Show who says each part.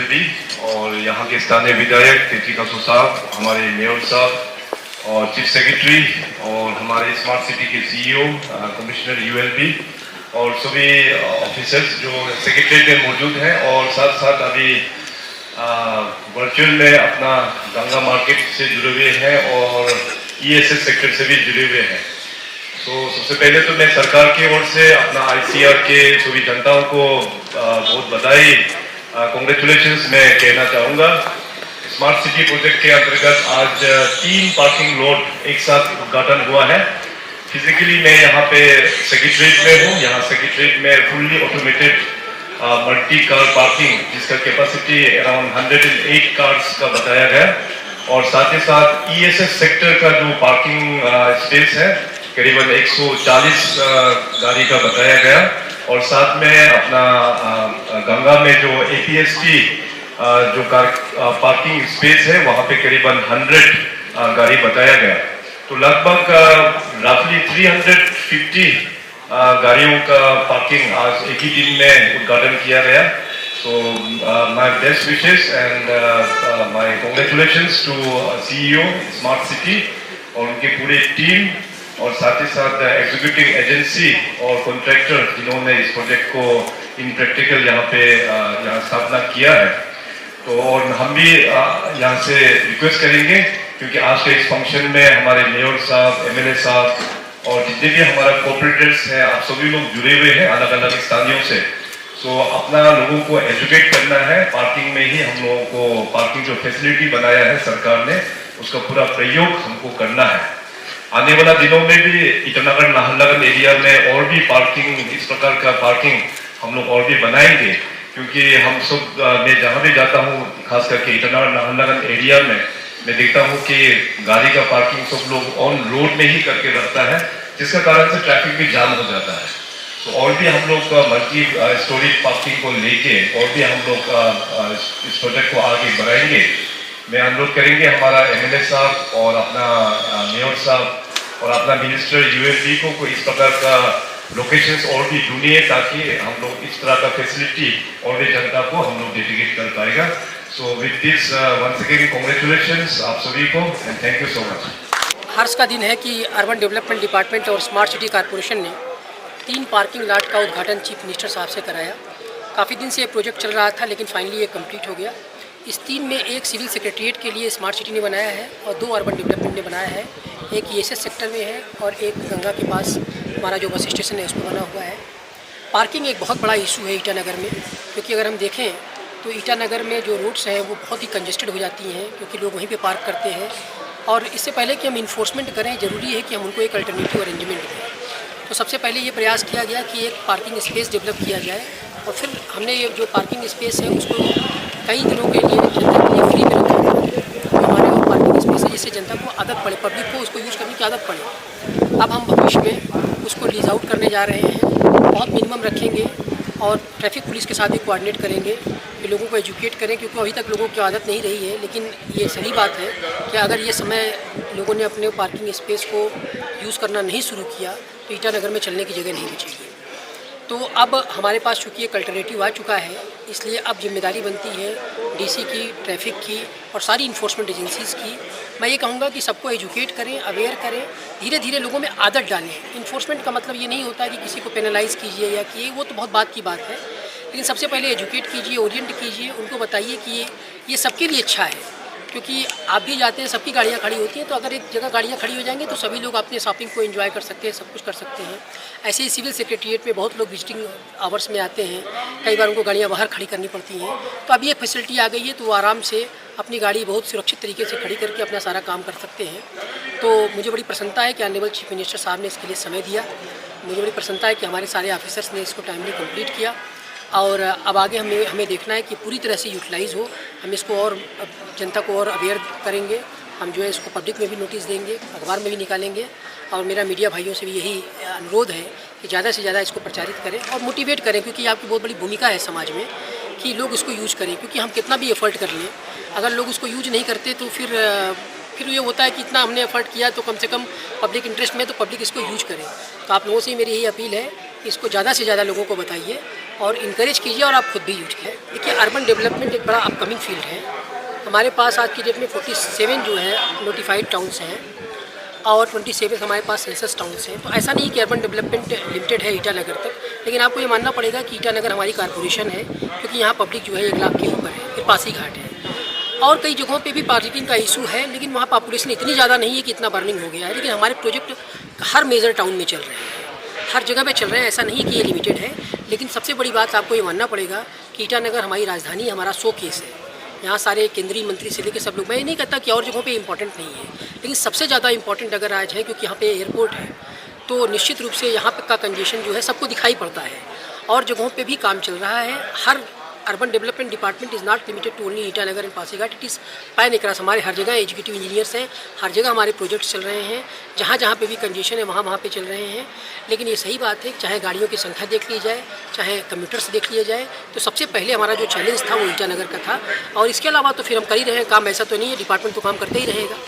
Speaker 1: ULB और यहाँ के स्थानीय विधायक तेची कासो साहब, हमारे मेयर साहब और चीफ सेक्रेटरी और हमारे स्मार्ट सिटी के सीईओ, कमिश्नर यूएलबी और सभी ऑफिसर्स जो सेक्रेटरीट में मौजूद हैं और साथ साथ अभी वर्चुअल में अपना गंगा मार्केट से जुड़े हुए हैं और ईएसएस सेक्टर से भी जुड़े हुए हैं। तो सबसे पहले तो मैं सरकार की ओर से अपना आईसीआर के सभी जनताओं को बहुत बधाई, कॉन्ग्रेचुलेशंस मैं कहना चाहूँगा। स्मार्ट सिटी प्रोजेक्ट के अंतर्गत आज 3 पार्किंग लॉट एक साथ उद्घाटन हुआ है। फिजिकली मैं यहाँ पे सेक्रेटरीट में हूँ। यहाँ सेक्रेटरीट में fully automated multi car parking जिसका कैपेसिटी अराउंड 108 कार्स का बताया गया और साथ ही साथ ईएसएस सेक्टर का जो पार्किंग स्पेस है करीबन 140 गाड़ी का बताया गया और साथ में अपना गंगा में जो एपीएसटी जो कार पार्किंग स्पेस है वहाँ पे करीबन 100 गाड़ी बताया गया। तो लगभग रफली 350 गाड़ियों का पार्किंग आज एक ही दिन में उद्घाटन किया गया। तो my best wishes and my congratulations to CEO smart city और उनके पूरे टीम और साथ ही साथ एग्जीक्यूटिव एजेंसी और कॉन्ट्रैक्टर जिन्होंने इस प्रोजेक्ट को इन प्रैक्टिकल यहाँ पे यहाँ स्थापना किया है। तो और हम भी यहाँ से रिक्वेस्ट करेंगे क्योंकि आज के इस फंक्शन में हमारे मेयर साहब, एमएलए साहब और जितने भी हमारा कॉर्पोरेटर्स हैं आप सभी लोग जुड़े हुए हैं अलग अलग स्थानीयों से। तो अपना लोगों को एजुकेट करना है। पार्किंग में ही हम लोगों को पार्किंग जो फैसिलिटी बनाया है सरकार ने उसका पूरा प्रयोग हमको करना है। आने वाला दिनों में भी ईटानगर नाहरलगुन एरिया में और भी पार्किंग इस प्रकार का पार्किंग हम लोग और भी बनाएंगे क्योंकि हम सब मैं जहाँ भी जाता हूँ खास करके ईटानगर नाहरलगुन एरिया में मैं देखता हूँ कि गाड़ी का पार्किंग सब लोग ऑन रोड में ही करके रखता है जिसका कारण से ट्रैफिक भी जाम हो जाता है। तो और भी हम लोग मल्टी स्टोरेज पार्किंग को लेके और भी हम लोग इस प्रोजेक्ट को आगे बढ़ाएंगे। मैं अनुरोध करेंगे हमारा एमएलए साहब और अपना मेयर साहब और अपना मिनिस्टर यूएलबी को इस प्रकार का लोकेशंस और भी ढूंढिए ताकि हम लोग इस तरह का फैसिलिटी और भी जनता को हम लोग डेडिकेट कर पाएगा। So with this once again congratulations आप सभी को and thank you so much.
Speaker 2: हर्ष का दिन है कि अर्बन डेवलपमेंट डिपार्टमेंट और स्मार्ट सिटी कॉरपोरेशन ने 3 पार्किंग लॉट का उद्घाटन चीफ मिनिस्टर साहब से कराया। काफ़ी दिन से ये प्रोजेक्ट चल रहा था लेकिन फाइनली ये कंप्लीट हो गया। इस 3 में एक सिविल सेक्रेटरीट के लिए स्मार्ट सिटी ने बनाया है और 2 अर्बन डेवलपमेंट ने बनाया है। एक ईएसएस सेक्टर में है और एक गंगा के पास हमारा जो बस स्टेशन है उसमें बना हुआ है। पार्किंग एक बहुत बड़ा इशू है ईटानगर में क्योंकि अगर हम देखें तो ईटानगर में जो रोड्स हैं वो बहुत ही कंजेस्टेड हो जाती हैं क्योंकि लोग वहीं पे पार्क करते हैं और इससे पहले कि हम इन्फोर्समेंट करें ज़रूरी है कि हम उनको एक अल्टरनेटिव अरेंजमेंट दें। तो सबसे पहले ये प्रयास किया गया कि एक पार्किंग स्पेस डेवलप किया जाए और फिर हमने ये जो पार्किंग स्पेस है उसको कई दिनों के लिए जनता के लिए फ्री में रखा। हमारे वो पार्किंग स्पेस है जिससे जनता को आदत पड़े, पब्लिक को उसको यूज़ करने की आदत पड़े। अब हम भविष्य में उसको लीज आउट करने जा रहे हैं, बहुत मिनिमम रखेंगे और ट्रैफिक पुलिस के साथ भी कोऑर्डिनेट करेंगे कि लोगों को एजुकेट करें क्योंकि अभी तक लोगों की आदत नहीं रही है। लेकिन ये सही बात है कि अगर ये समय लोगों ने अपने पार्किंग स्पेस को यूज़ करना नहीं शुरू किया तो ईटानगर में चलने की जगह नहीं बचेगी। तो अब हमारे पास चूँकि एक अल्टरनेटिव आ चुका है इसलिए अब जिम्मेदारी बनती है डीसी की, ट्रैफिक की और सारी इन्फोर्समेंट एजेंसीज़ की। मैं ये कहूँगा कि सबको एजुकेट करें, अवेयर करें, धीरे धीरे लोगों में आदत डालें। इन्फोर्समेंट का मतलब ये नहीं होता कि किसी को पेनलाइज़ कीजिए या कि वो तो बहुत बात की बात है, लेकिन सबसे पहले एजुकेट कीजिए, ओरिएंट कीजिए, उनको बताइए कि ये सबके लिए अच्छा है क्योंकि आप भी जाते हैं, सबकी गाड़ियाँ खड़ी होती हैं। तो अगर एक जगह गाड़ियाँ खड़ी हो जाएंगी तो सभी लोग अपने शॉपिंग को एंजॉय कर सकते हैं, सब कुछ कर सकते हैं। ऐसे ही सिविल सेक्रेटरीट में बहुत लोग विजिटिंग आवर्स में आते हैं, कई बार उनको गाड़ियाँ बाहर खड़ी करनी पड़ती हैं। तो अब ये फैसिलिटी आ गई है तो वो आराम से अपनी गाड़ी बहुत सुरक्षित तरीके से खड़ी करके अपना सारा काम कर सकते हैं। तो मुझे बड़ी प्रसन्नता है कि ऑनरेबल चीफ मिनिस्टर साहब ने इसके लिए समय दिया। मुझे बड़ी प्रसन्नता है कि हमारे सारे ऑफिसर्स ने इसको टाइमली कंप्लीट किया और अब आगे हमें देखना है कि पूरी तरह से यूटिलाइज़ हो। हम इसको और जनता को और अवेयर करेंगे। हम जो है इसको पब्लिक में भी नोटिस देंगे, अखबार में भी निकालेंगे और मेरा मीडिया भाइयों से भी यही अनुरोध है कि ज़्यादा से ज़्यादा इसको प्रचारित करें और मोटिवेट करें क्योंकि आपकी बहुत बड़ी भूमिका है समाज में कि लोग इसको यूज़ करें। क्योंकि हम कितना भी एफर्ट कर लें, अगर लोग उसको यूज नहीं करते तो फिर ये होता है कि इतना हमने एफर्ट किया तो कम से कम पब्लिक इंटरेस्ट में तो पब्लिक इसको यूज करे। तो आप लोगों से मेरी यही अपील है कि इसको ज़्यादा से ज़्यादा लोगों को बताइए और इनकरेज कीजिए और आप खुद भी यूज कीजिए। देखिए, अर्बन डेवलपमेंट एक बड़ा अपकमिंग फील्ड है। हमारे पास आज की डेट में 47 जो है नोटिफाइड टाउन्स हैं और 27 हमारे पास सेंसस टाउन्स हैं। तो ऐसा नहीं कि अर्बन डेवलपमेंट लिमिटेड है ईटानगर तक, लेकिन आपको ये मानना पड़ेगा कि ईटानगर हमारी कॉर्पोरेशन है, क्योंकि यहाँ पब्लिक जो है 1 लाख के ऊपर है। फिर पासीघाट है और कई जगहों पे भी पार्किंग का इशू है, लेकिन वहाँ पॉपुलेशन इतनी ज़्यादा नहीं है कि इतना बर्निंग हो गया है। लेकिन हमारे प्रोजेक्ट हर मेजर टाउन में चल रहे हैं, हर जगह पे चल रहे हैं। ऐसा नहीं कि ये लिमिटेड है। लेकिन सबसे बड़ी बात आपको ये मानना पड़ेगा कि ईटानगर हमारी राजधानी, हमारा शो केस है। यहाँ सारे केंद्रीय मंत्री से लेकर सब लोग, मैं ये नहीं कहता कि और जगहों पे इंपॉर्टेंट नहीं है, लेकिन सबसे ज़्यादा इंपॉर्टेंट अगर आज है, क्योंकि यहाँ पे एयरपोर्ट है, तो निश्चित रूप से यहाँ पे का कंजेशन जो है सबको दिखाई पड़ता है और जगहों पे भी काम चल रहा है। हर urban development department is not limited to only Itanagar and Pasighat, it is pan across. हमारे हर जगह एग्जीक्यूटिव इंजीनियर्स हैं, हर जगह हमारे प्रोजेक्ट्स चल रहे हैं। जहाँ जहाँ पे भी कंजेशन है वहाँ पे चल रहे हैं। लेकिन ये सही बात है, चाहे गाड़ियों की संख्या देख ली जाए, चाहे कम्यूटर्स देख लिया जाए, तो सबसे पहले हमारा जो चैलेंज था वो ईटानगर का था। और इसके अलावा तो फिर हम कर ही रहे हैं काम, ऐसा तो नहीं है, डिपार्टमेंट तो काम करते ही रहेगा।